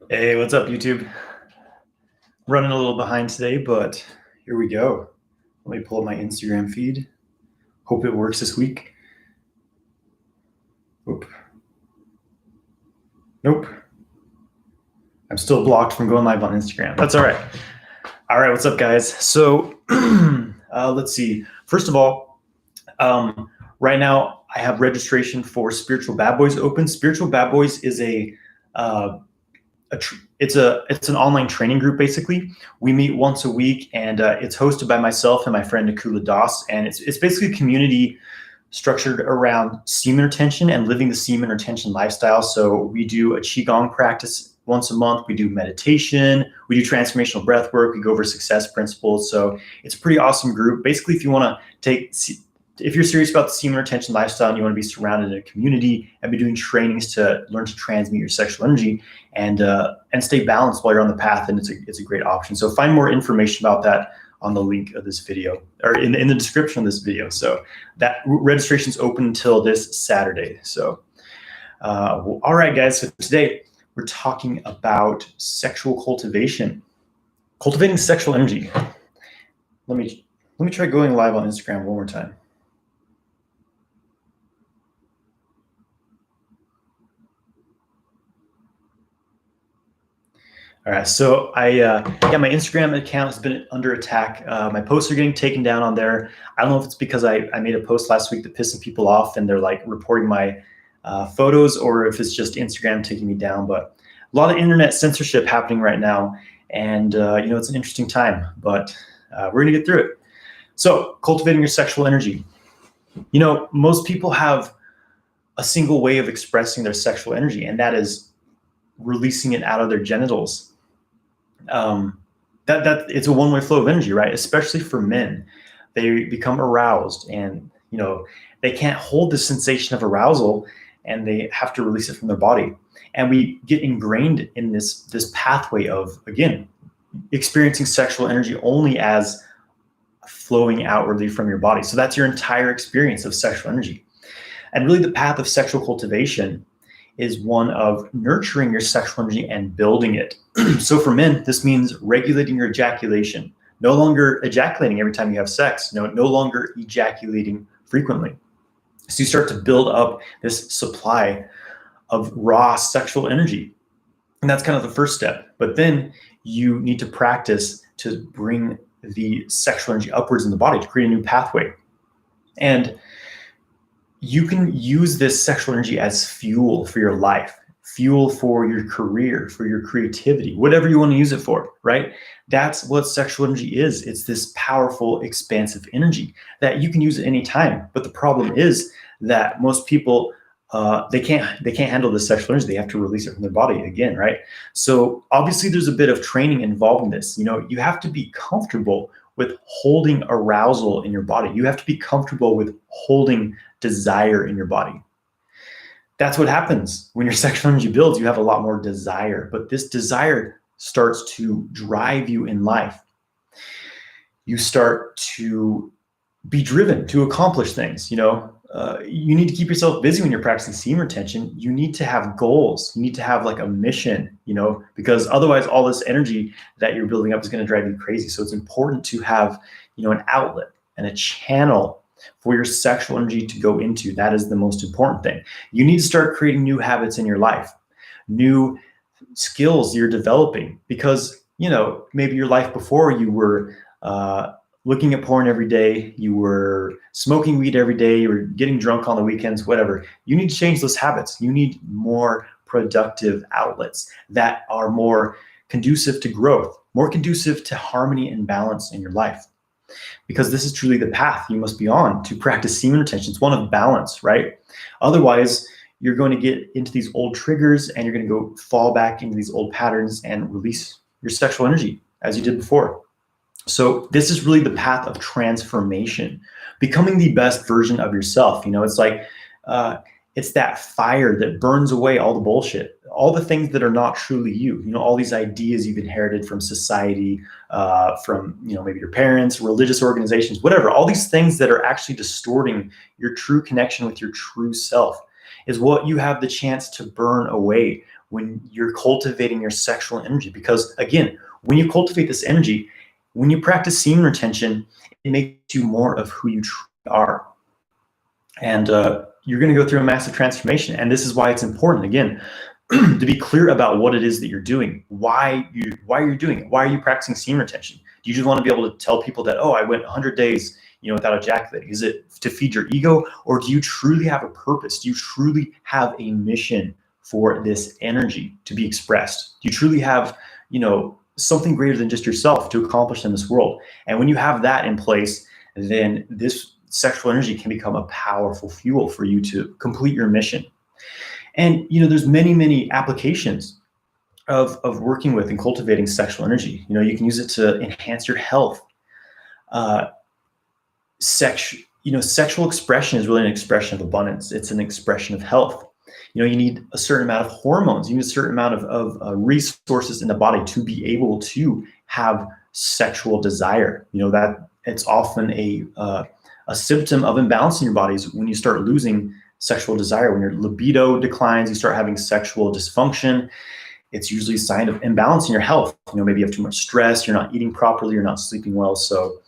Hey, what's up, YouTube? Running a little behind today, but here we go. Let me pull up my Instagram feed. Hope it works this week. Oop. Nope. I'm still blocked from going live on Instagram. That's all right. All right, what's up, guys? So let's see. First of all, right now I have registration for Spiritual Bad Boys open. Spiritual Bad Boys is it's an online training group. Basically, we meet once a week, and it's hosted by myself and my friend Nakula Das, and it's basically a community structured around semen retention and living the semen retention lifestyle. So we do a qigong practice once a month. We do meditation. We do transformational breath work. We go over success principles. So it's a pretty awesome group. Basically, if you want to if you're serious about the semen retention lifestyle and you want to be surrounded in a community and be doing trainings to learn to transmute your sexual energy and stay balanced while you're on the path, and it's a great option. So find more information about that on the link of this video, or in the description of this video. So that registration is open until this Saturday. So all right, guys, so today we're talking about sexual cultivation, cultivating sexual energy. Let me try going live on Instagram one more time. All right, so yeah, my Instagram account has been under attack. My posts are getting taken down on there. I don't know if it's because I made a post last week that pissed some people off and they're like reporting my photos, or if it's just Instagram taking me down. But a lot of internet censorship happening right now, and it's an interesting time, but we're gonna get through it. So cultivating your sexual energy. Most people have a single way of expressing their sexual energy, and that is releasing it out of their genitals. That it's a one-way flow of energy, right? Especially for men, they become aroused, and they can't hold the sensation of arousal, and they have to release it from their body. And we get ingrained in this pathway of, again, experiencing sexual energy only as flowing outwardly from your body. So that's your entire experience of sexual energy. And really, the path of sexual cultivation is one of nurturing your sexual energy and building it. So for men, this means regulating your ejaculation, no longer ejaculating every time you have sex, no longer ejaculating frequently. So you start to build up this supply of raw sexual energy. And that's kind of the first step. But then you need to practice to bring the sexual energy upwards in the body to create a new pathway. And you can use this sexual energy as fuel for your life, fuel for your career, for your creativity, whatever you want to use it for, right? That's what sexual energy is. It's this powerful, expansive energy that you can use at any time. But the problem is that most people, they can't handle this sexual energy. They have to release it from their body again, right? So obviously there's a bit of training involved in this. You have to be comfortable with holding arousal in your body. You have to be comfortable with holding desire in your body. That's what happens when your sexual energy builds. You have a lot more desire, but this desire starts to drive you in life. You start to be driven to accomplish things. You need to keep yourself busy when you're practicing semen retention. You need to have goals. You need to have like a mission, because otherwise all this energy that you're building up is going to drive you crazy. So it's important to have, an outlet and a channel for your sexual energy to go into. That is the most important thing. You need to start creating new habits in your life, new skills you're developing, because, maybe your life before, you were looking at porn every day, you were smoking weed every day, you were getting drunk on the weekends, whatever. You need to change those habits. You need more productive outlets that are more conducive to growth, more conducive to harmony and balance in your life. Because this is truly the path you must be on to practice semen retention. It's one of balance, right? Otherwise, you're going to get into these old triggers, and you're going to go fall back into these old patterns and release your sexual energy as you did before. So this is really the path of transformation, becoming the best version of yourself. It's like, it's that fire that burns away all the bullshit, all the things that are not truly you, all these ideas you've inherited from society, from, maybe your parents, religious organizations, whatever, all these things that are actually distorting your true connection with your true self is what you have the chance to burn away when you're cultivating your sexual energy. Because again, when you cultivate this energy, when you practice semen retention, it makes you more of who you truly are. And you're going to go through a massive transformation. And this is why it's important, again, to be clear about what it is that you're doing, why you're doing it. Why are you practicing semen retention? Do you just want to be able to tell people that, oh, I went 100 days, without ejaculating? Is it to feed your ego, or do you truly have a purpose? Do you truly have a mission for this energy to be expressed? Do you truly have, something greater than just yourself to accomplish in this world? And when you have that in place, then this sexual energy can become a powerful fuel for you to complete your mission. And there's many applications of working with and cultivating sexual energy. You can use it to enhance your health. Sexual expression is really an expression of abundance. It's an expression of health. You need a certain amount of hormones. You need a certain amount of resources in the body to be able to have sexual desire. That it's often a symptom of imbalance in your bodies when you start losing sexual desire. When your libido declines, you start having sexual dysfunction. It's usually a sign of imbalance in your health. Maybe you have too much stress, you're not eating properly, you're not sleeping well. So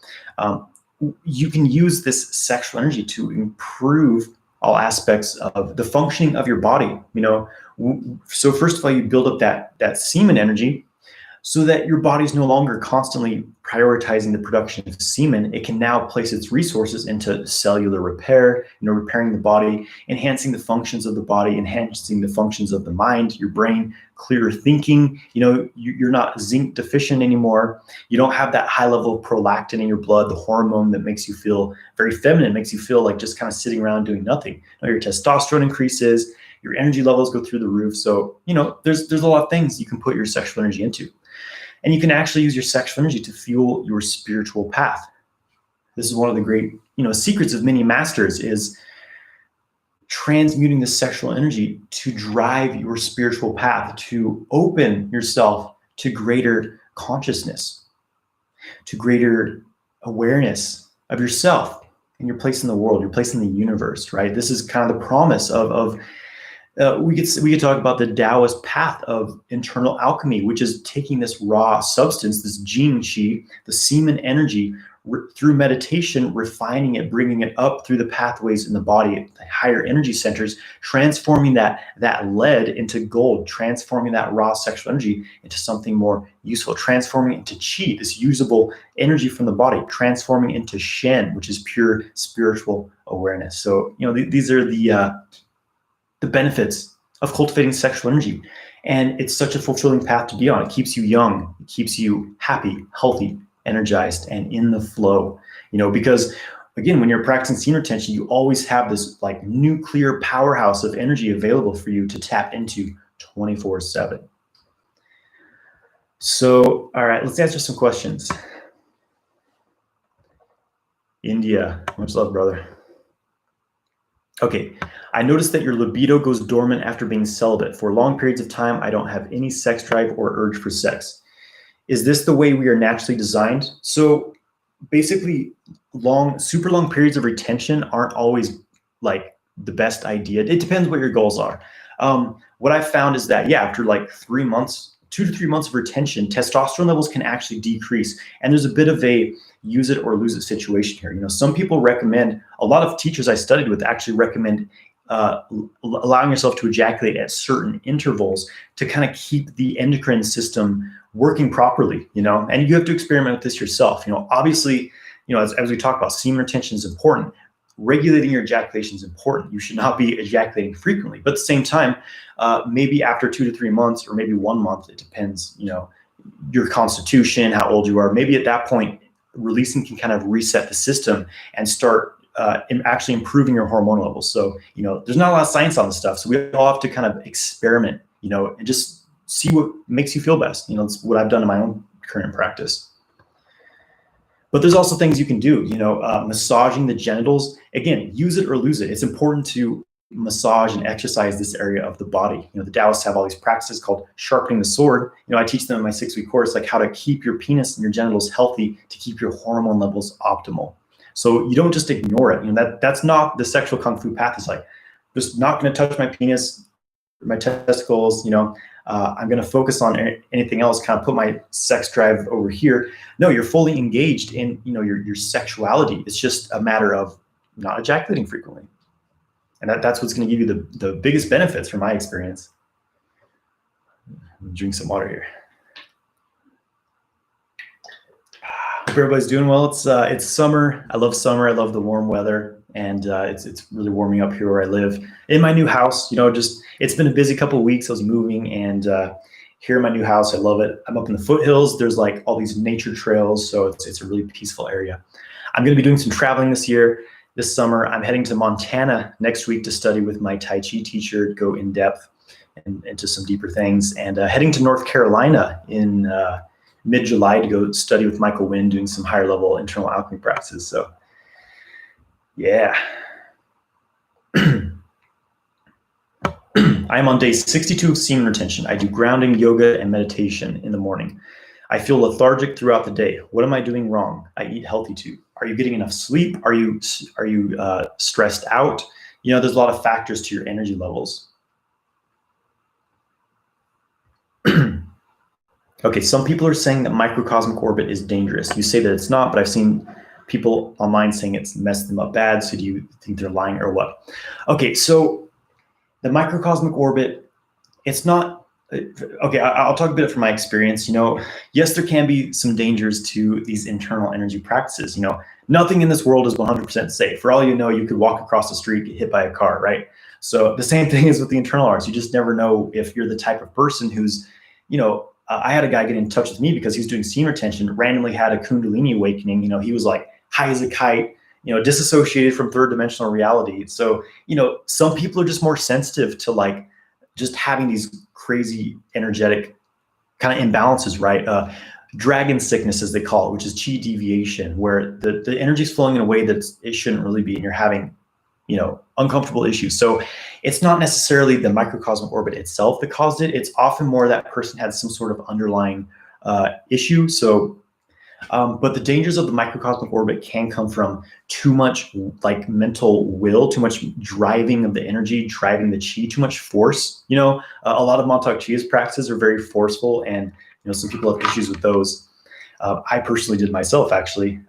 you can use this sexual energy to improve all aspects of the functioning of your body. So first of all, you build up that semen energy so that your body's no longer constantly prioritizing the production of semen. It can now place its resources into cellular repair, repairing the body, enhancing the functions of the body, enhancing the functions of the mind, your brain, clearer thinking. You're not zinc deficient anymore. You don't have that high level of prolactin in your blood, the hormone that makes you feel very feminine, makes you feel like just kind of sitting around doing nothing. Your testosterone increases, your energy levels go through the roof. So, there's a lot of things you can put your sexual energy into. And you can actually use your sexual energy to fuel your spiritual path. This is one of the great, secrets of many masters, is transmuting the sexual energy to drive your spiritual path, to open yourself to greater consciousness, to greater awareness of yourself and your place in the world, your place in the universe, right? This is kind of the promise of we could talk about the Taoist path of internal alchemy, which is taking this raw substance, this jing qi, the semen energy, through meditation, refining it, bringing it up through the pathways in the body, the higher energy centers, transforming that lead into gold, transforming that raw sexual energy into something more useful, transforming it into qi, this usable energy from the body, transforming it into shen, which is pure spiritual awareness. So, these are the benefits of cultivating sexual energy. And it's such a fulfilling path to be on. It keeps you young, it keeps you happy, healthy, energized, and in the flow. Because again, when you're practicing semen retention, you always have this like nuclear powerhouse of energy available for you to tap into 24/7. So, all right, let's answer some questions. India, much love, brother. Okay, I noticed that your libido goes dormant after being celibate. For long periods of time, I don't have any sex drive or urge for sex. Is this the way we are naturally designed? So basically, super long periods of retention aren't always like the best idea. It depends what your goals are. What I've found is that, after like 3 months, 2 to 3 months of retention, testosterone levels can actually decrease. And there's a bit of a use it or lose it situation here. Some people recommend, a lot of teachers I studied with actually recommend allowing yourself to ejaculate at certain intervals to kind of keep the endocrine system working properly, and you have to experiment with this yourself. Obviously, as we talk about, semen retention is important. Regulating your ejaculation is important. You should not be ejaculating frequently, but at the same time, maybe after 2 to 3 months, or maybe 1 month, it depends, your constitution, how old you are. Maybe at that point, releasing can kind of reset the system and start actually improving your hormonal levels. So, there's not a lot of science on this stuff. So we all have to kind of experiment, and just see what makes you feel best. It's what I've done in my own current practice. But there's also things you can do, massaging the genitals. Again, use it or lose it. It's important to massage and exercise this area of the body. The Taoists have all these practices called sharpening the sword. I teach them in my 6-week course, like how to keep your penis and your genitals healthy to keep your hormone levels optimal. So you don't just ignore it. That's not the sexual kung fu path. Is like, just not going to touch my penis, my testicles. I'm going to focus on anything else, kind of put my sex drive over here. No, you're fully engaged in, your sexuality. It's just a matter of not ejaculating frequently. And that's what's going to give you the biggest benefits from my experience. Drink some water here. Hope everybody's doing well. It's summer. I love summer. I love the warm weather, and it's really warming up here where I live in my new house. It's been a busy couple of weeks. I was moving, and here in my new house, I love it. I'm up in the foothills. There's like all these nature trails, so it's a really peaceful area. I'm going to be doing some traveling this summer. I'm heading to Montana next week to study with my Tai Chi teacher, go in depth and into some deeper things, and heading to North Carolina in mid-July to go study with Michael Wynn, doing some higher level internal alchemy practices. So yeah. I am on day 62 of semen retention. I do grounding, yoga, and meditation in the morning. I feel lethargic throughout the day. What am I doing wrong? I eat healthy too. Are you getting enough sleep? Are you stressed out? There's a lot of factors to your energy levels. Okay, some people are saying that microcosmic orbit is dangerous. You say that it's not, but I've seen people online saying it's messed them up bad. So do you think they're lying or what? Okay, so the microcosmic orbit, it's not, okay, I'll talk a bit from my experience. Yes, there can be some dangers to these internal energy practices. Nothing in this world is 100% safe. For all you know, you could walk across the street, get hit by a car, right? So the same thing is with the internal arts. You just never know if you're the type of person who's, I had a guy get in touch with me because he was doing semen retention, randomly had a Kundalini awakening. He was like high as a kite, disassociated from third dimensional reality. So, some people are just more sensitive to like just having these crazy energetic kind of imbalances, right? Dragon sickness, as they call it, which is chi deviation, where the energy is flowing in a way that it shouldn't really be, and you're having uncomfortable issues. So it's not necessarily the microcosmic orbit itself that caused it. It's often more that person had some sort of underlying issue. So, but the dangers of the microcosmic orbit can come from too much like mental will, too much driving of the energy, driving the chi, too much force. A lot of Montauk Chia's practices are very forceful, and some people have issues with those. I personally did myself, actually.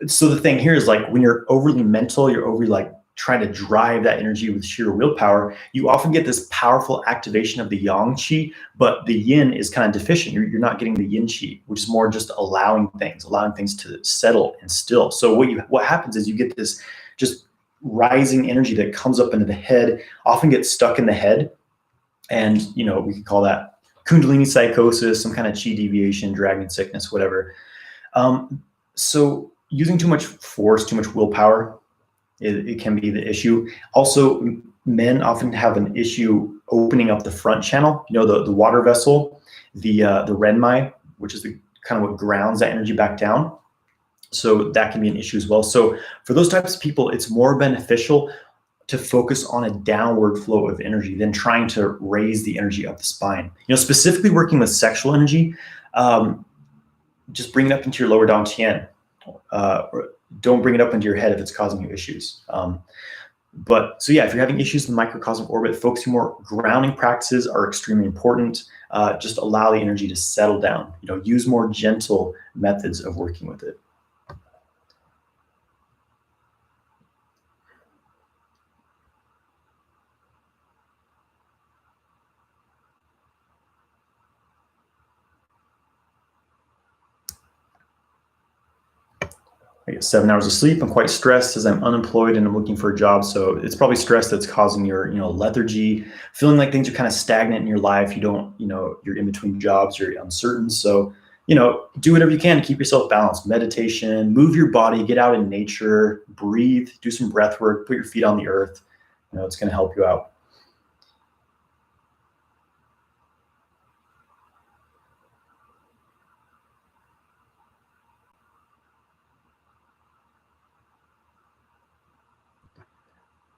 So the thing here is like when you're overly mental, you're overly like trying to drive that energy with sheer willpower, you often get this powerful activation of the yang qi, but the yin is kind of deficient. You're not getting the yin qi, which is more just allowing things to settle and still. So what happens is you get this just rising energy that comes up into the head, often gets stuck in the head. And, we could call that Kundalini psychosis, some kind of chi deviation, dragon sickness, whatever. So using too much force, too much willpower, it can be the issue. Also, men often have an issue opening up the front channel, the water vessel, the renmai, which is the kind of what grounds that energy back down. So that can be an issue as well. So for those types of people, it's more beneficial to focus on a downward flow of energy than trying to raise the energy up the spine. Specifically working with sexual energy, just bring it up into your lower Dantian. Don't bring it up into your head if it's causing you issues. But so yeah, if you're having issues in the microcosmic orbit, focusing more grounding practices are extremely important. Just allow the energy to settle down. Use more gentle methods of working with it. I get 7 hours of sleep. I'm quite stressed as I'm unemployed and I'm looking for a job. So it's probably stress that's causing your, lethargy, feeling like things are kind of stagnant in your life. You don't, you're in between jobs, you're uncertain. So, do whatever you can to keep yourself balanced. Meditation, move your body, get out in nature, breathe, do some breath work, put your feet on the earth. It's going to help you out.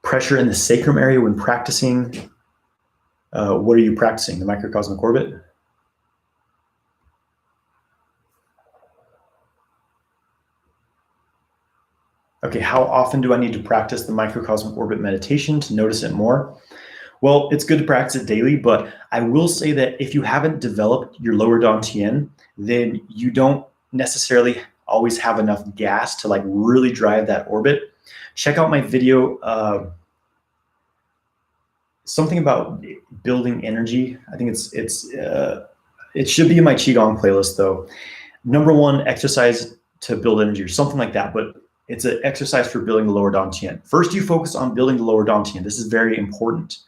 Pressure in the sacrum area when practicing. What are you practicing? The microcosmic orbit? Okay, how often do I need to practice the microcosmic orbit meditation to notice it more? Well, it's good to practice it daily, but I will say that if you haven't developed your lower Dantian, then you don't necessarily always have enough gas to like really drive that orbit. Check out my video, something about building energy. I think it should be in my Qigong playlist though. Number one, exercise to build energy or something like that, but it's an exercise for building the lower Dantian. First, you focus on building the lower Dantian. This is very important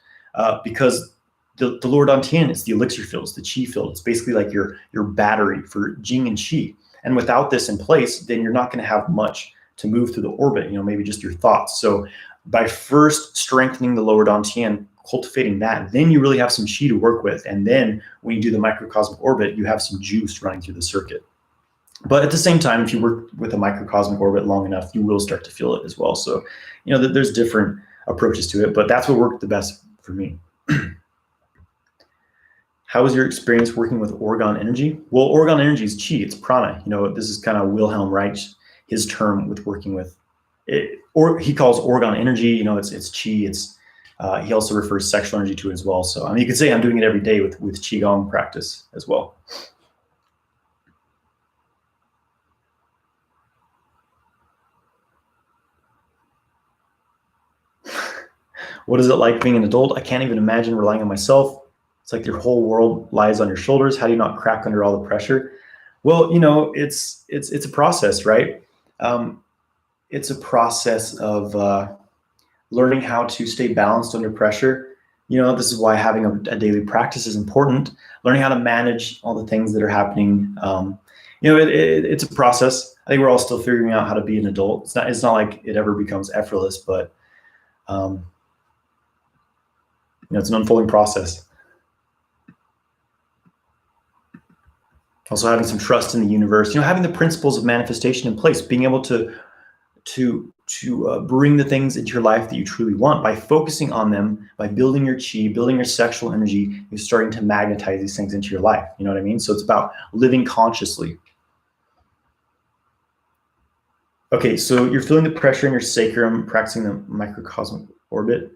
because the lower Dantian is the elixir field, it's the Qi field. It's basically like your battery for Jing and Qi. And without this in place, then you're not going to have much to move through the orbit, maybe just your thoughts. So by first strengthening the lower Dantian, cultivating that, then you really have some Qi to work with. And then when you do the microcosmic orbit, you have some juice running through the circuit. But at the same time, if you work with a microcosmic orbit long enough, you will start to feel it as well. So, there's different approaches to it, but that's what worked the best for me. How was your experience working with Orgone energy? Well, Orgone energy is Qi, it's prana. This is kind of Wilhelm Reich, his term with working with it, or he calls Orgone energy, it's Qi, it's he also refers sexual energy to it as well. So you could say I'm doing it every day with Qigong practice as well. What is it like being an adult? I can't even imagine relying on myself. It's like your whole world lies on your shoulders. How do you not crack under all the pressure? Well, it's a process, right? It's a process of learning how to stay balanced under pressure. This is why having a daily practice is important. Learning how to manage all the things that are happening. It's a process. I think we're all still figuring out how to be an adult. It's not like it ever becomes effortless, but it's an unfolding process. Also having some trust in the universe, having the principles of manifestation in place, being able to bring the things into your life that you truly want by focusing on them, by building your Qi, building your sexual energy, you're starting to magnetize these things into your life. You know what I mean? So it's about living consciously. Okay, so you're feeling the pressure in your sacrum, practicing the microcosmic orbit.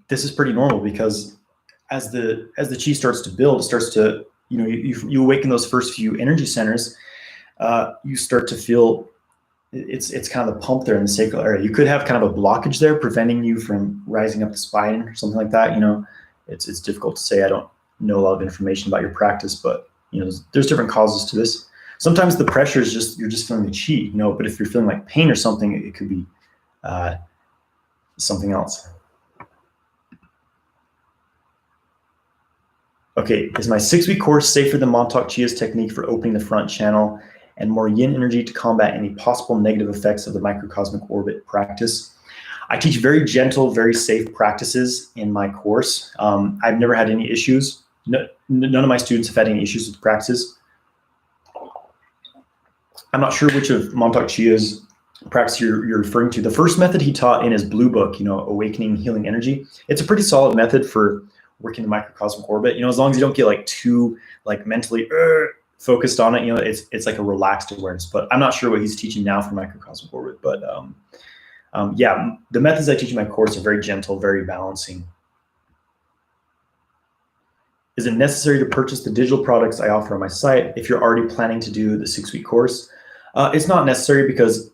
This is pretty normal because as the Qi starts to build, it starts to, you awaken those first few energy centers, you start to feel it's kind of the pump there in the sacral area. You could have kind of a blockage there preventing you from rising up the spine or something like that. It's difficult to say. I don't know a lot of information about your practice, but there's different causes to this. Sometimes the pressure is you're just feeling the Qi, but if you're feeling like pain or something, it could be something else. Okay, is my 6-week course safer than Montauk Chia's technique for opening the front channel and more yin energy to combat any possible negative effects of the microcosmic orbit practice? I teach very gentle, very safe practices in my course. I've never had any issues. None of my students have had any issues with the practices. I'm not sure which of Montauk Chia's practice you're referring to. The first method he taught in his blue book, Awakening Healing Energy, it's a pretty solid method for working the microcosmic orbit. As long as you don't get too mentally focused on it, it's like a relaxed awareness. But I'm not sure what he's teaching now for microcosmic orbit. But yeah, the methods I teach in my course are very gentle, very balancing. Is it necessary to purchase the digital products I offer on my site if you're already planning to do the 6-week course? It's not necessary because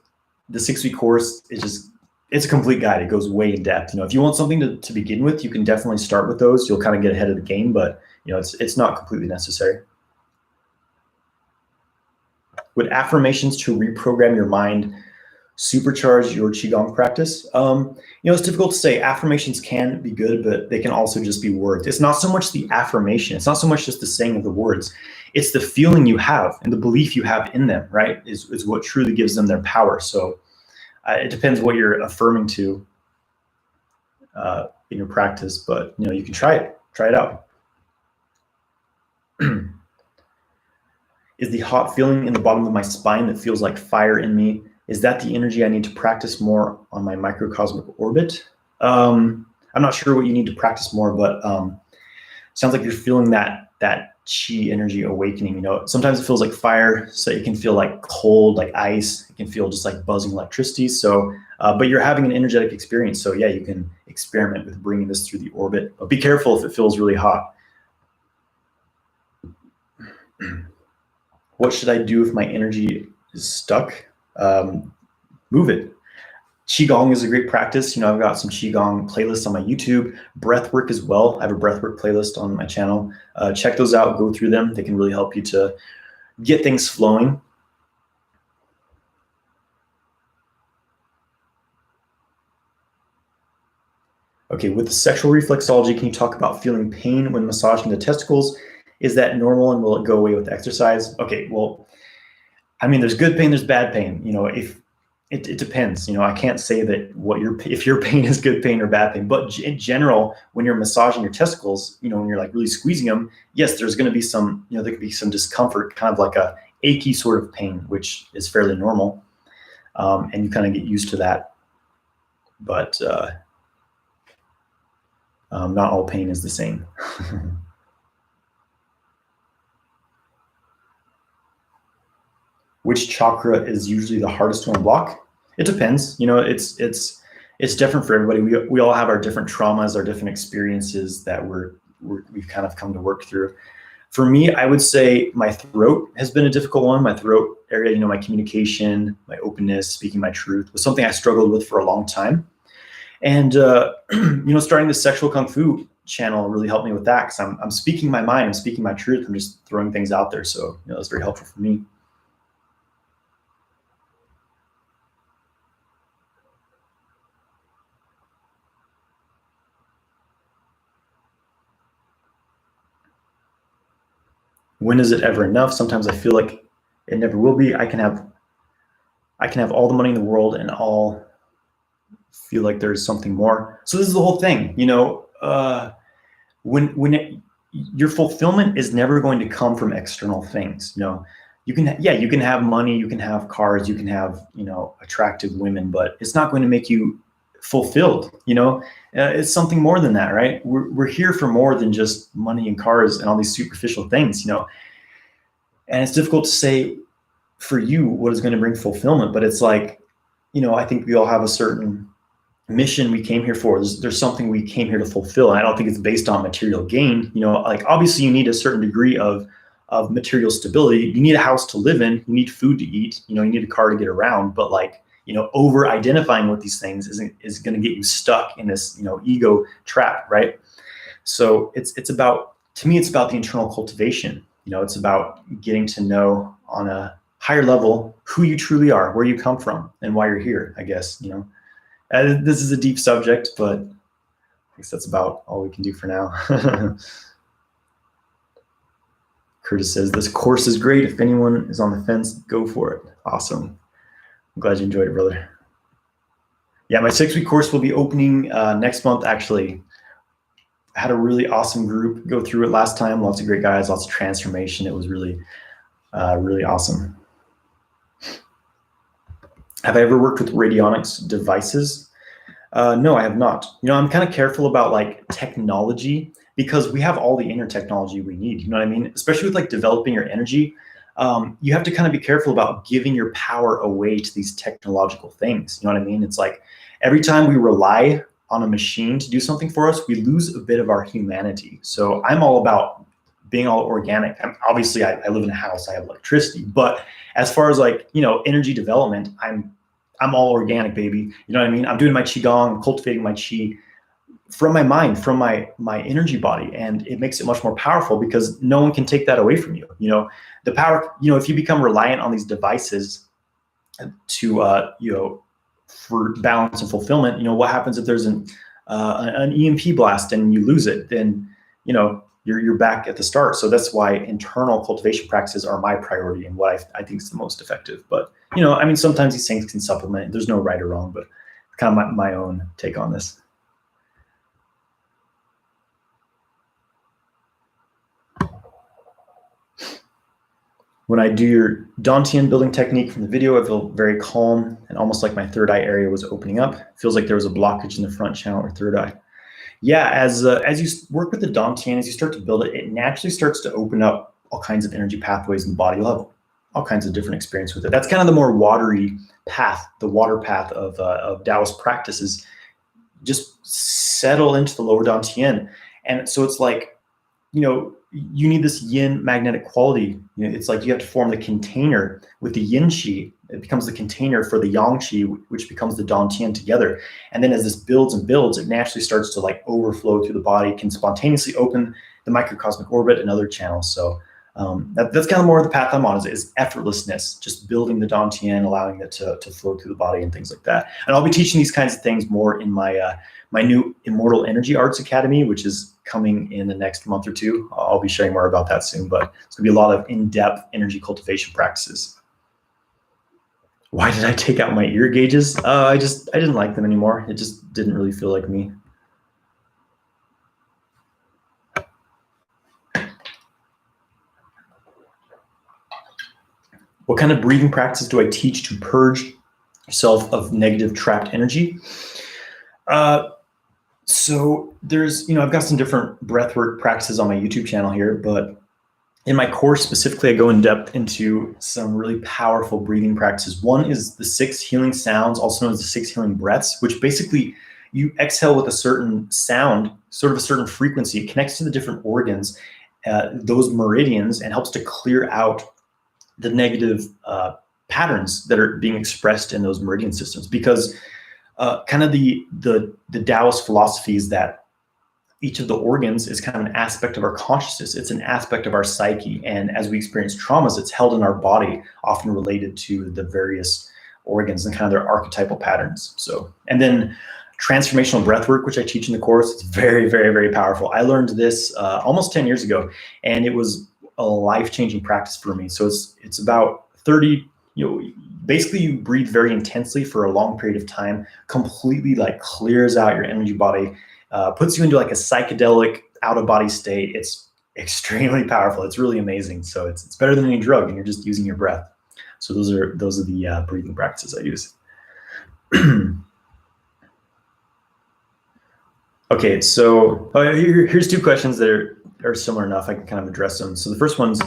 the 6-week course is it's a complete guide. It goes way in depth. If you want something to begin with, you can definitely start with those. You'll kind of get ahead of the game, but it's not completely necessary. Would affirmations to reprogram your mind supercharge your Qigong practice? It's difficult to say. Affirmations can be good, but they can also just be words. It's not so much the affirmation. It's not so much just the saying of the words. It's the feeling you have and the belief you have in them, right? Is what truly gives them their power. So it depends what you're affirming to in your practice, but you can try it out. Is the hot feeling in the bottom of my spine that feels like fire in me, is that the energy I need to practice more on my microcosmic orbit? I'm not sure what you need to practice more, but sounds like you're feeling that Qi energy awakening. Sometimes it feels like fire, so it can feel like cold, like ice. It can feel just like buzzing electricity. So, but you're having an energetic experience. So yeah, it experiment with bringing this through the orbit, but be careful if it feels really hot. What should I do if my energy is stuck? Move it. Qigong is a great practice. I've got some Qigong playlists on my YouTube, breathwork as well. I have a breathwork playlist on my channel. Check those out, go through them. They can really help you to get things flowing. Okay, with the sexual reflexology, can you talk about feeling pain when massaging the testicles? Is that normal and will it go away with exercise? Okay, well, I mean, there's good pain, there's bad pain. If it depends. I can't say that if your pain is good pain or bad pain, but in general, when you're massaging your testicles, when you're like really squeezing them, yes, there's going to be some, there could be some discomfort, kind of like a achy sort of pain, which is fairly normal, and you kind of get used to that. But not all pain is the same. Which chakra is usually the hardest to unblock? It depends. It's different for everybody. We all have our different traumas, our different experiences that we've kind of come to work through. For me, I would say my throat has been a difficult one. My throat area, my communication, my openness, speaking my truth was something I struggled with for a long time. And starting the Sexual Kung Fu channel really helped me with that, because I'm speaking my mind, I'm speaking my truth, I'm just throwing things out there. So it's very helpful for me. When is it ever enough? Sometimes I feel like it never will be. I can have all the money in the world and all feel like there's something more. So this is the whole thing, your fulfillment is never going to come from external things. You can have money, you can have cars, you can have, attractive women, but it's not going to make you fulfilled. It's something more than that, right? We're here for more than just money and cars and all these superficial things, and it's difficult to say for you what is going to bring fulfillment, but it's like, I think we all have a certain mission we came here for. There's something we came here to fulfill. And I don't think it's based on material gain. Like obviously you need a certain degree of material stability. You need a house to live in, you need food to eat, you need a car to get around, but like, over identifying with these things is going to get you stuck in this, ego trap, right? So it's about the internal cultivation. It's about getting to know on a higher level who you truly are, where you come from, and why you're here, I guess. This is a deep subject, but I guess that's about all we can do for now. Curtis says, this course is great. If anyone is on the fence, go for it. Awesome. I'm glad you enjoyed it, brother. Yeah, my 6-week course will be opening next month, actually. I had a really awesome group go through it last time. Lots of great guys, lots of transformation. It was really, really awesome. Have I ever worked with radionics devices? No, I have not. I'm kind of careful about like technology, because we have all the inner technology we need. You know what I mean? Especially with like developing your energy. You have to kind of be careful about giving your power away to these technological things. You know what I mean? It's like every time we rely on a machine to do something for us, we lose a bit of our humanity. So I'm all about being all organic. Obviously, I live in a house, I have electricity, but as far as like, energy development, I'm all organic, baby. You know what I mean? I'm doing my Qigong, I'm cultivating my Qi from my mind, from my energy body. And it makes it much more powerful because no one can take that away from you. The power, if you become reliant on these devices to, for balance and fulfillment, what happens if there's an EMP blast and you lose it? Then, you're back at the start. So that's why internal cultivation practices are my priority and what I think is the most effective. But, sometimes these things can supplement. There's no right or wrong, but kind of my own take on this. When I do your Dantian building technique from the video, I feel very calm and almost like my third eye area was opening up. It feels like there was a blockage in the front channel or third eye. Yeah, as you work with the Dantian, as you start to build it, it naturally starts to open up all kinds of energy pathways in the body. You'll have all kinds of different experience with it. That's kind of the more watery path, the water path of Taoist practices. Just settle into the lower Dantian. And so it's like, you need this yin magnetic quality. It's like you have to form the container with the yin qi. It becomes the container for the yang qi, which becomes the Dantian together. And then as this builds and builds, it naturally starts to like overflow through the body, can spontaneously open the microcosmic orbit and other channels. So that's kind of more of the path I'm on, is effortlessness, just building the Dantian, allowing it to flow through the body and things like that. And I'll be teaching these kinds of things more in my my new Immortal Energy Arts Academy, which is coming in the next month or two. I'll be sharing more about that soon, but it's gonna be a lot of in-depth energy cultivation practices. Why did I take out my ear gauges? I didn't like them anymore. It just didn't really feel like me. What kind of breathing practice do I teach to purge yourself of negative trapped energy? So there's, I've got some different breathwork practices on my YouTube channel here, but in my course specifically, I go in depth into some really powerful breathing practices. One is the 6 healing sounds, also known as the 6 healing breaths, which basically you exhale with a certain sound, sort of a certain frequency. It connects to the different organs, those meridians, and helps to clear out the negative patterns that are being expressed in those meridian systems. Because kind of the Taoist philosophy is that each of the organs is kind of an aspect of our consciousness. It's an aspect of our psyche. And as we experience traumas, it's held in our body, often related to the various organs and kind of their archetypal patterns. So, and then transformational breath work, which I teach in the course, it's very, very, very powerful. I learned this almost 10 years ago, and it was a life-changing practice for me. So it's about 30, basically you breathe very intensely for a long period of time, completely like clears out your energy body, puts you into like a psychedelic out-of-body state. It's extremely powerful. It's really amazing. So it's better than any drug, and you're just using your breath. So those are the breathing practices I use. Okay, so here's 2 questions that are similar enough. I can kind of address them. So the first one's,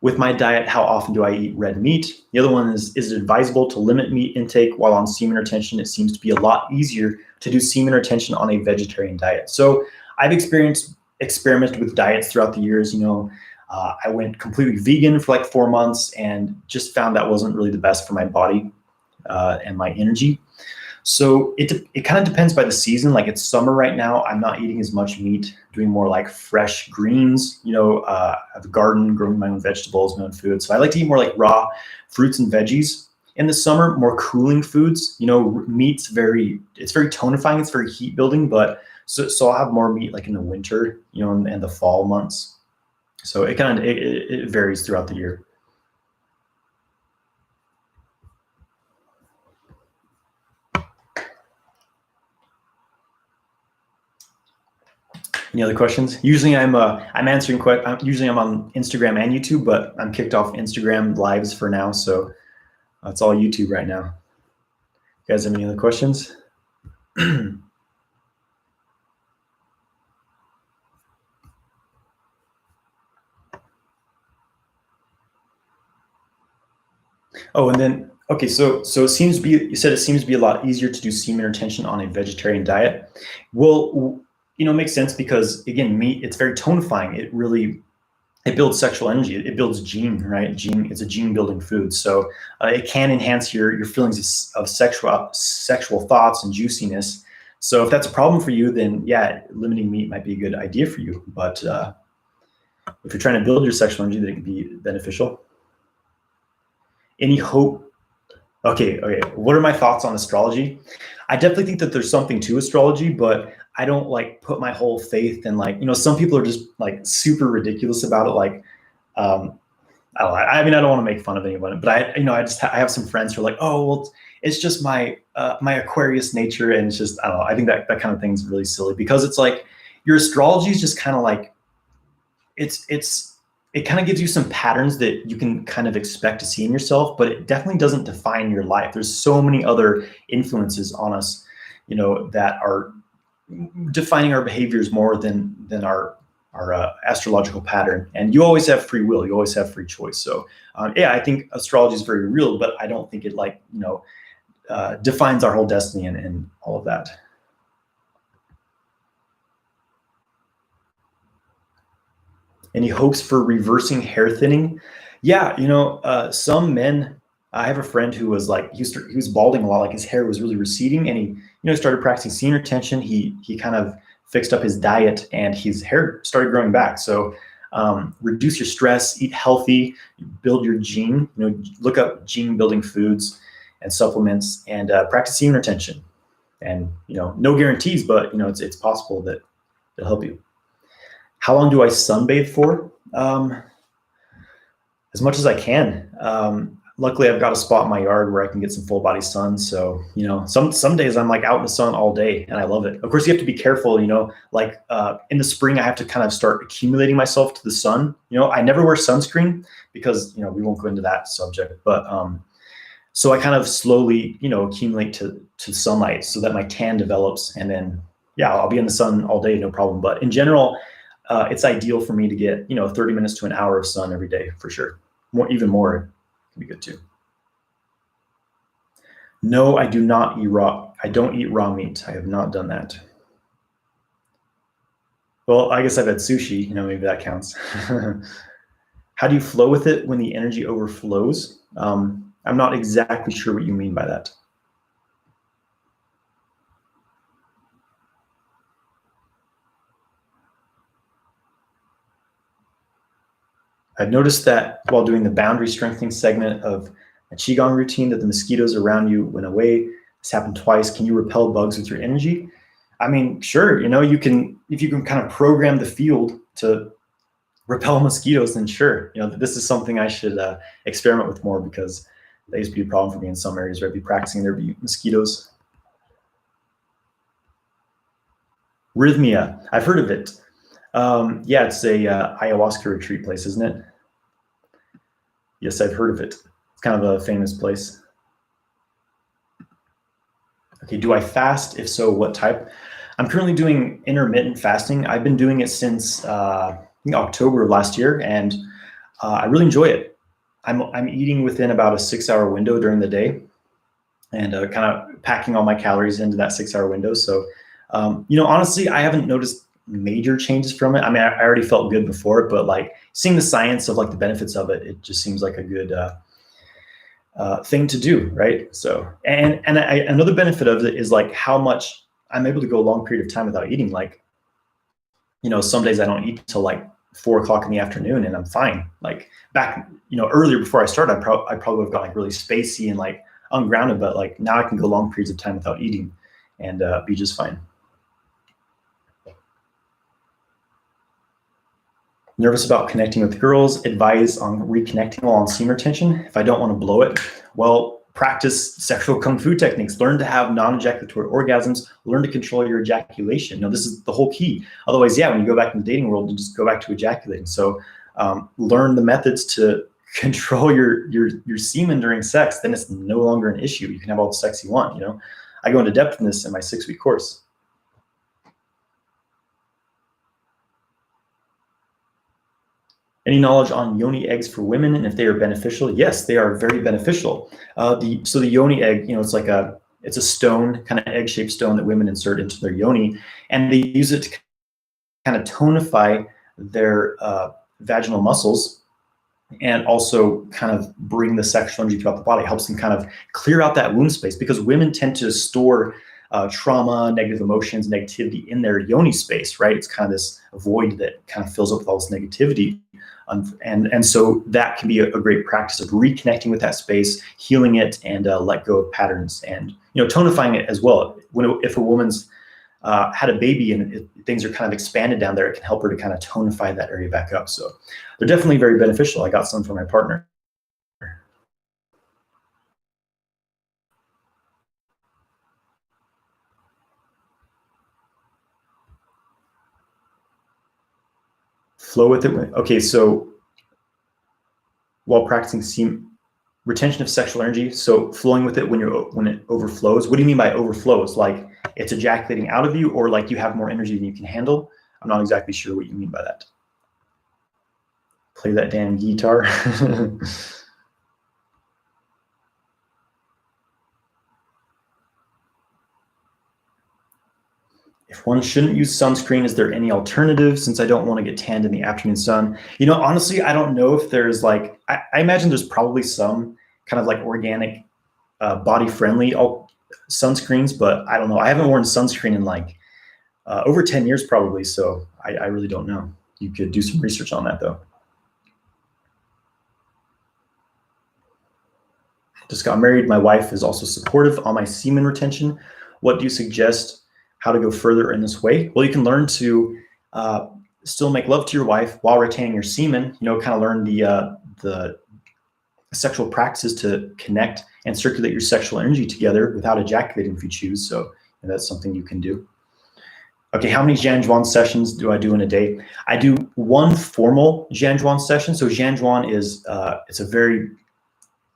with my diet, how often do I eat red meat? The other one is it advisable to limit meat intake while on semen retention? It seems to be a lot easier to do semen retention on a vegetarian diet. So I've experimented with diets throughout the years. I went completely vegan for like 4 months and just found that wasn't really the best for my body and my energy. So it kind of depends by the season. Like it's summer right now, I'm not eating as much meat, doing more like fresh greens. I have a garden, growing my own vegetables, my own food. So I like to eat more like raw fruits and veggies. In the summer, more cooling foods. Meat's very tonifying, it's very heat building, but so I'll have more meat like in the winter, and the fall months. So it varies throughout the year. Any other questions? Usually I'm answering usually I'm on Instagram and YouTube, but I'm kicked off Instagram lives for now, so it's all YouTube right now. You guys have any other questions? Oh, and then okay, so it seems to be, you said it seems to be a lot easier to do semen retention on a vegetarian diet. Well, it makes sense because again, meat, it's very tonifying. It builds sexual energy. It builds gene, right? It's a gene building food. So it can enhance your feelings of sexual thoughts and juiciness. So if that's a problem for you, then yeah, limiting meat might be a good idea for you. But if you're trying to build your sexual energy, then it can be beneficial. Any hope? Okay. What are my thoughts on astrology? I definitely think that there's something to astrology, but I don't like put my whole faith in some people are just like super ridiculous about it. Like, I don't know. I mean, I don't want to make fun of anyone, but I have some friends who are like, oh, well, it's just my Aquarius nature. And it's just, I don't know. I think that kind of thing is really silly because it's like your astrology is just kind of like, it kind of gives you some patterns that you can kind of expect to see in yourself, but it definitely doesn't define your life. There's so many other influences on us, that are defining our behaviors more than our astrological pattern. And you always have free will. You always have free choice. So yeah, I think astrology is very real, but I don't think it defines our whole destiny and all of that. Any hopes for reversing hair thinning? Yeah, some men. I have a friend who was like he was balding a lot, like his hair was really receding, and he started practicing semen retention. He kind of fixed up his diet, and his hair started growing back. So reduce your stress, eat healthy, build your gene. Look up gene building foods and supplements, and practice semen retention. And no guarantees, but it's possible that it'll help you. How long do I sunbathe for? As much as I can. Luckily, I've got a spot in my yard where I can get some full body sun. So, some days I'm like out in the sun all day and I love it. Of course, you have to be careful, like in the spring, I have to kind of start accumulating myself to the sun. I never wear sunscreen because, we won't go into that subject, but so I kind of slowly, accumulate to sunlight so that my tan develops, and then, yeah, I'll be in the sun all day, no problem. But in general, it's ideal for me to get 30 minutes to an hour of sun every day for sure. Even more can be good too. No, I do not eat raw. I don't eat raw meat. I have not done that. Well, I guess I've had sushi. Maybe that counts. How do you flow with it when the energy overflows? I'm not exactly sure what you mean by that. I've noticed that while doing the boundary strengthening segment of a Qigong routine, that the mosquitoes around you went away. This happened twice. Can you repel bugs with your energy? I mean, sure. You can, if you can kind of program the field to repel mosquitoes, then sure. This is something I should experiment with more, because that used to be a problem for me in some areas where I'd be practicing, there'd be mosquitoes. Rhythmia, I've heard of it. Yeah, it's a ayahuasca retreat place, isn't it? Yes, I've heard of it. It's kind of a famous place. Okay, do I fast? If so, what type? I'm currently doing intermittent fasting. I've been doing it since I think October of last year, and I really enjoy it. I'm eating within about a 6-hour window during the day, and kind of packing all my calories into that 6-hour window. So, honestly, I haven't noticed major changes from it. I mean, I already felt good before it, but like seeing the science of like the benefits of it, it just seems like a good thing to do, right? So, and another benefit of it is like how much I'm able to go a long period of time without eating. Like, some days I don't eat till like 4 o'clock in the afternoon, and I'm fine. Like back, earlier before I started, I probably would have got like really spacey and like ungrounded, but like now I can go long periods of time without eating and be just fine. Nervous about connecting with girls. Advise on reconnecting while on semen retention. If I don't want to blow it, well, practice sexual kung fu techniques. Learn to have non-ejaculatory orgasms. Learn to control your ejaculation. This is the whole key. Otherwise, yeah, when you go back in the dating world, you just go back to ejaculating. So learn the methods to control your semen during sex. Then it's no longer an issue. You can have all the sex you want. I go into depth in this in my 6-week course. Any knowledge on yoni eggs for women and if they are beneficial? Yes, they are very beneficial. So the yoni egg, it's a stone, kind of egg-shaped stone that women insert into their yoni, and they use it to kind of tonify their vaginal muscles, and also kind of bring the sexual energy throughout the body. It helps them kind of clear out that womb space, because women tend to store trauma, negative emotions, negativity in their yoni space, right? It's kind of this void that kind of fills up with all this negativity. And so that can be a great practice of reconnecting with that space, healing it, and let go of patterns, and tonifying it as well. If a woman's had a baby and things are kind of expanded down there, it can help her to kind of tonify that area back up. So they're definitely very beneficial. I got some for my partner. Flow with it. Okay, so while practicing retention of sexual energy, so flowing with it when it overflows. What do you mean by overflows? Like it's ejaculating out of you, or like you have more energy than you can handle? I'm not exactly sure what you mean by that. Play that damn guitar. If one shouldn't use sunscreen, is there any alternative since I don't want to get tanned in the afternoon sun? You know, honestly, I don't know if there's like, I imagine there's probably some kind of like organic, body friendly sunscreens, but I don't know. I haven't worn sunscreen in like over 10 years probably. So I really don't know. You could do some research on that though. Just got married. My wife is also supportive on my semen retention. What do you suggest? How to go further in this way? Well, you can learn to still make love to your wife while retaining your semen. You know, kind of learn the sexual practices to connect and circulate your sexual energy together without ejaculating if you choose. So that's something you can do. Okay, how many Zhan Zhuang sessions do I do in a day? I do one formal Zhan Zhuang session. So Zhan Zhuang is it's a very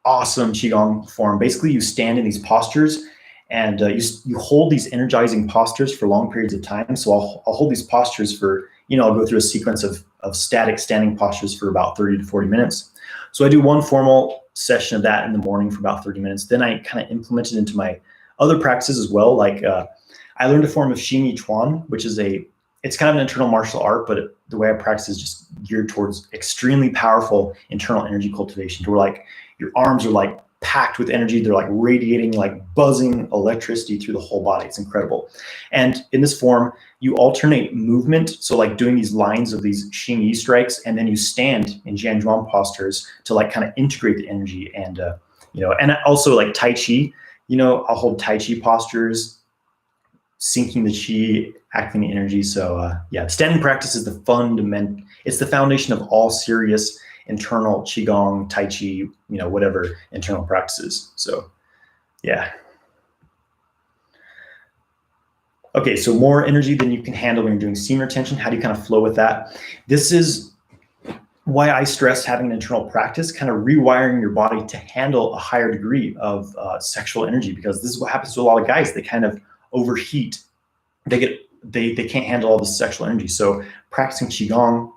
awesome qigong form. Basically, you stand in these postures and you hold these energizing postures for long periods of time. So I'll hold these postures for, you know, I'll go through a sequence of static standing postures for about 30 to 40 minutes. So I do one formal session of that in the morning for about 30 minutes. Then I kind of implement it into my other practices as well. Like I learned a form of Xing Chuan, which is it's kind of an internal martial art, but the way I practice is just geared towards extremely powerful internal energy cultivation, to where like your arms are like packed with energy. They're like radiating, like buzzing electricity through the whole body. It's incredible. And in this form, you alternate movement. So like doing these lines of these Xing Yi strikes, and then you stand in Zhan Zhuang postures to like kind of integrate the energy. And, you know, and also like Tai Chi, you know, I'll hold Tai Chi postures, syncing the Qi, acting the energy. So yeah, standing practice is it's the foundation of all serious internal qigong, tai chi, you know, whatever internal practices. So yeah. Okay, so more energy than you can handle when you're doing semen retention. How do you kind of flow with that? This is why I stress having an internal practice, kind of rewiring your body to handle a higher degree of sexual energy, because this is what happens to a lot of guys. They kind of overheat. They can't handle all this sexual energy. So practicing qigong,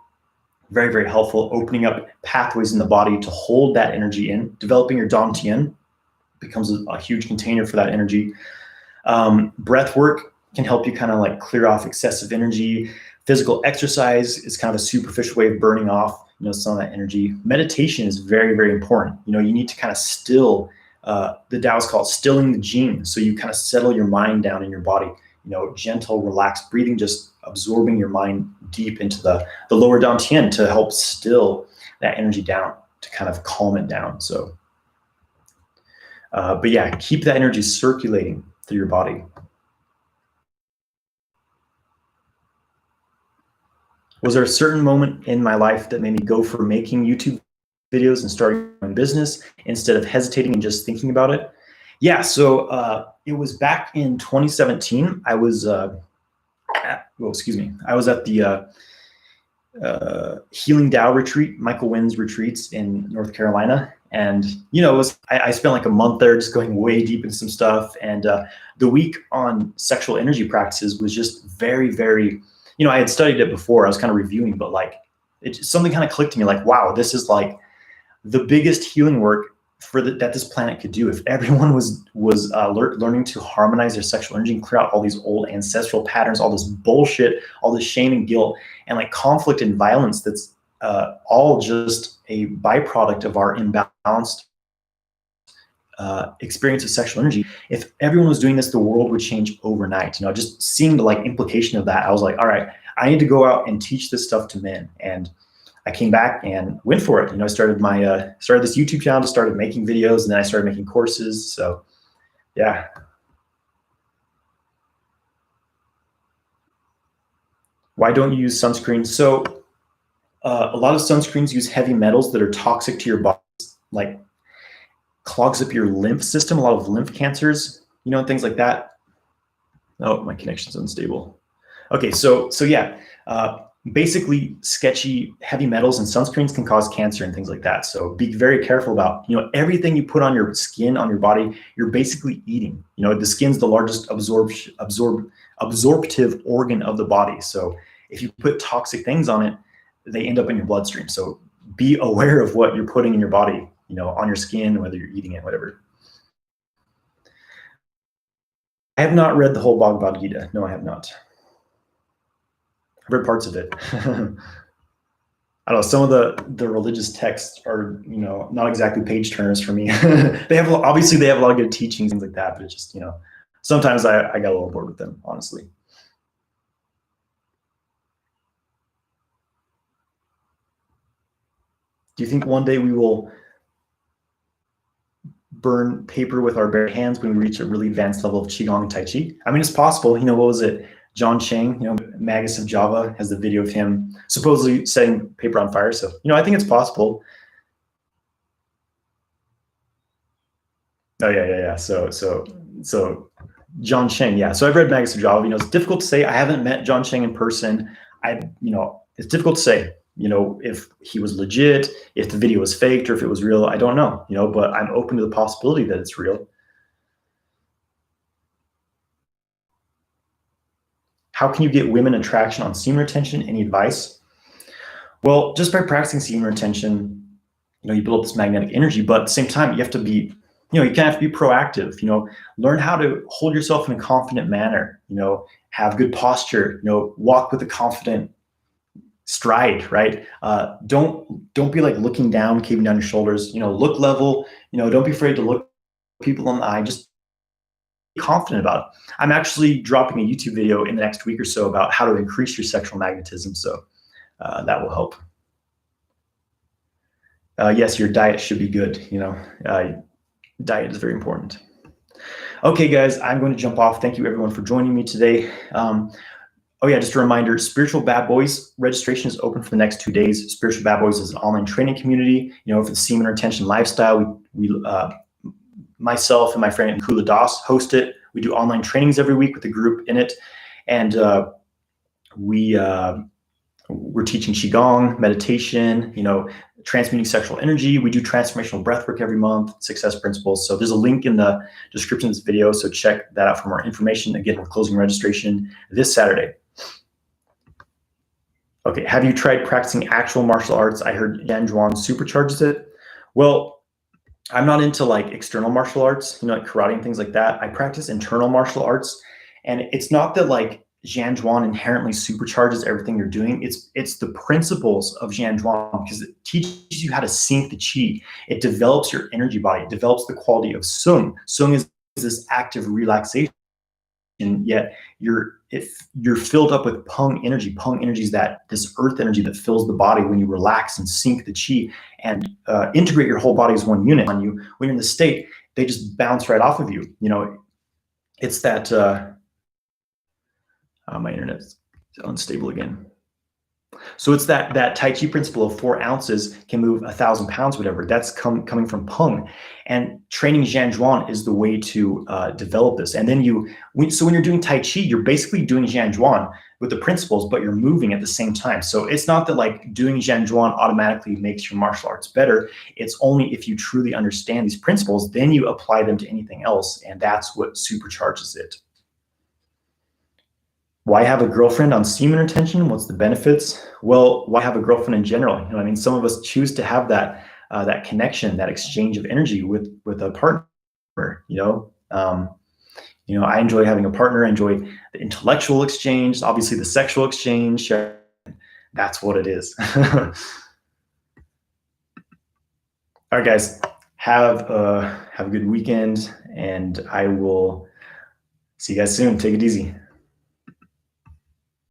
very, very helpful. Opening up pathways in the body to hold that energy in. Developing your Dantian becomes a huge container for that energy. Breath work can help you kind of like clear off excessive energy. Physical exercise is kind of a superficial way of burning off, you know, some of that energy. Meditation is very, very important. You know, you need to kind of still, the Taoists call it stilling the jing. So you kind of settle your mind down in your body. You know, gentle, relaxed breathing, just absorbing your mind deep into the lower Dantian to help still that energy down, to kind of calm it down. So, but yeah, keep that energy circulating through your body. Was there a certain moment in my life that made me go for making YouTube videos and starting my own business instead of hesitating and just thinking about it? Yeah, so it was back in 2017. I was, I was at the Healing Tao retreat, Michael Wynn's retreats in North Carolina. And, you know, I spent like a month there just going way deep into some stuff. And the week on sexual energy practices was just very, very, you know, I had studied it before. I was kind of reviewing, but like something kind of clicked to me like, wow, this is like the biggest healing work that this planet could do. If everyone was learning to harmonize their sexual energy and clear out all these old ancestral patterns, all this bullshit, all this shame and guilt, and like conflict and violence, that's all just a byproduct of our imbalanced experience of sexual energy. If everyone was doing this, the world would change overnight. You know, just seeing the like implication of that, I was like, all right, I need to go out and teach this stuff to men. And I came back and went for it. You know, I started started this YouTube channel, started making videos, and then I started making courses. So yeah. Why don't you use sunscreen? So a lot of sunscreens use heavy metals that are toxic to your body, like clogs up your lymph system, a lot of lymph cancers, you know, things like that. Oh, my connection's unstable. Okay, so yeah, basically sketchy heavy metals and sunscreens can cause cancer and things like that. So be very careful about, you know, everything you put on your skin, on your body, you're basically eating. You know, the skin's the largest absorptive organ of the body. So if you put toxic things on it, they end up in your bloodstream. So be aware of what you're putting in your body, you know, on your skin, whether you're eating it, whatever. I have not read the whole Bhagavad Gita. No, I have not. I've read parts of it. I don't know. Some of the religious texts are, not exactly page turners for me. They have obviously they have a lot of good teachings, things like that, but it's just, sometimes I got a little bored with them, honestly. Do you think one day we will burn paper with our bare hands when we reach a really advanced level of qigong and tai chi? I mean, it's possible. What was it? John Chang, Magus of Java, has the video of him supposedly setting paper on fire. So, I think it's possible. Oh yeah. So John Chang, yeah. So I've read Magus of Java. It's difficult to say. I haven't met John Chang in person. It's difficult to say. If he was legit, if the video was faked, or if it was real. I don't know. But I'm open to the possibility that it's real. How can you get women attraction on semen retention? Any advice? Well, just by practicing semen retention, you build up this magnetic energy, but at the same time, you have to be, you kind of have to be proactive, learn how to hold yourself in a confident manner, have good posture, walk with a confident stride, right? Don't be like looking down, keeping down your shoulders, look level, don't be afraid to look people in the eye, just be confident about it. I'm actually dropping a YouTube video in the next week or so about how to increase your sexual magnetism. So that will help. Yes, your diet should be good. Diet is very important. Okay, guys, I'm going to jump off. Thank you, everyone, for joining me today. Oh yeah, just a reminder, Spiritual Bad Boys registration is open for the next 2 days. Spiritual Bad Boys is an online training community, for the semen retention lifestyle. We myself and my friend Kula Das host it. We do online trainings every week with a group in it. And we're teaching Qigong, meditation, transmuting sexual energy. We do transformational breathwork every month, success principles. So there's a link in the description of this video. So check that out for more information. Again, we're closing registration this Saturday. Okay, have you tried practicing actual martial arts? I heard Zhan Zhuang supercharges it. Well, I'm not into like external martial arts, like karate and things like that. I practice internal martial arts. And it's not that like Zhan Zhuang inherently supercharges everything you're doing. It's the principles of Zhan Zhuang, because it teaches you how to sync the qi. It develops your energy body. It develops the quality of sung. Sung is this active relaxation, yet you're filled up with pung energy. Pung energy is this earth energy that fills the body when you relax and sync the qi and integrate your whole body as one unit on you. When you're in the state, they just bounce right off of you. It's that my internet's unstable again. So it's that Tai Chi principle of 4 ounces can move 1,000 pounds, whatever. That's coming from Peng. And training Zhan Zhuang is the way to develop this. And then so when you're doing Tai Chi, you're basically doing Zhan Zhuang with the principles, but you're moving at the same time. So it's not that like doing Zhan Zhuang automatically makes your martial arts better. It's only if you truly understand these principles, then you apply them to anything else. And that's what supercharges it. Why have a girlfriend on semen retention? What's the benefits? Well, why have a girlfriend in general? Some of us choose to have that connection, that exchange of energy with a partner. I enjoy having a partner. I enjoy the intellectual exchange, obviously the sexual exchange. That's what it is. All right, guys, have a good weekend, and I will see you guys soon. Take it easy.